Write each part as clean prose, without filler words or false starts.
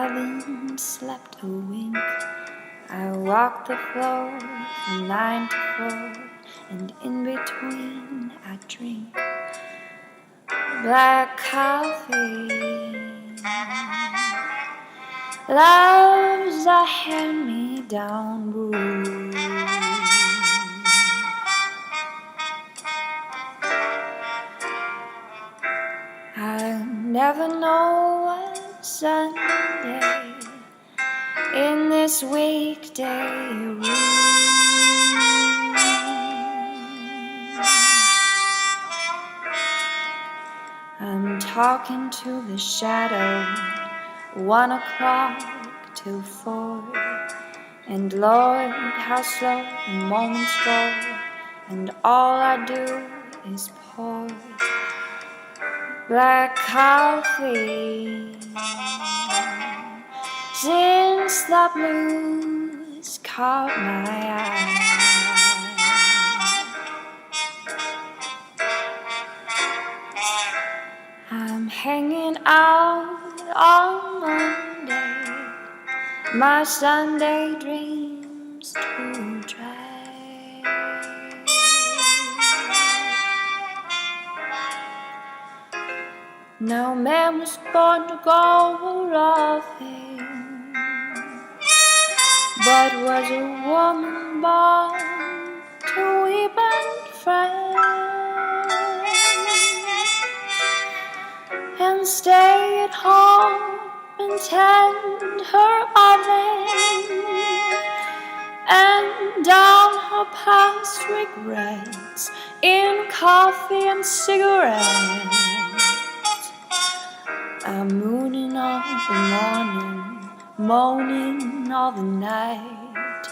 haven't slept a wink. I walk the floor from 9 to 4, and in between I drink black coffee. Love's a hand-me-down brew. I never know what Sunday in this weekday room. I'm talking to the shadow, 1 o'clock till 4. And Lord, how slow the moments go, and all I do is pour black coffee. Since the blues caught my eye, I'm hanging out on Monday, my Sunday dreams too dry. No man was born to go roughing, but was a woman born to weep and fret, and stay at home and tend her oven, and down her past regrets in coffee and cigarettes. I'm mooning all the morning, moaning all the night,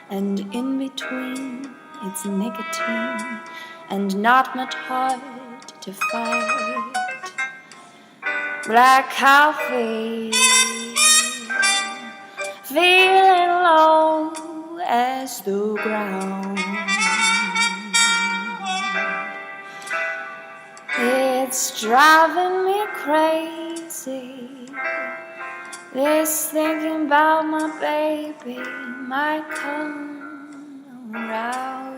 and in between it's nicotine and not much heart to fight. Black coffee, feeling low as the ground. It's driving me crazy, this thinking about my baby might come around.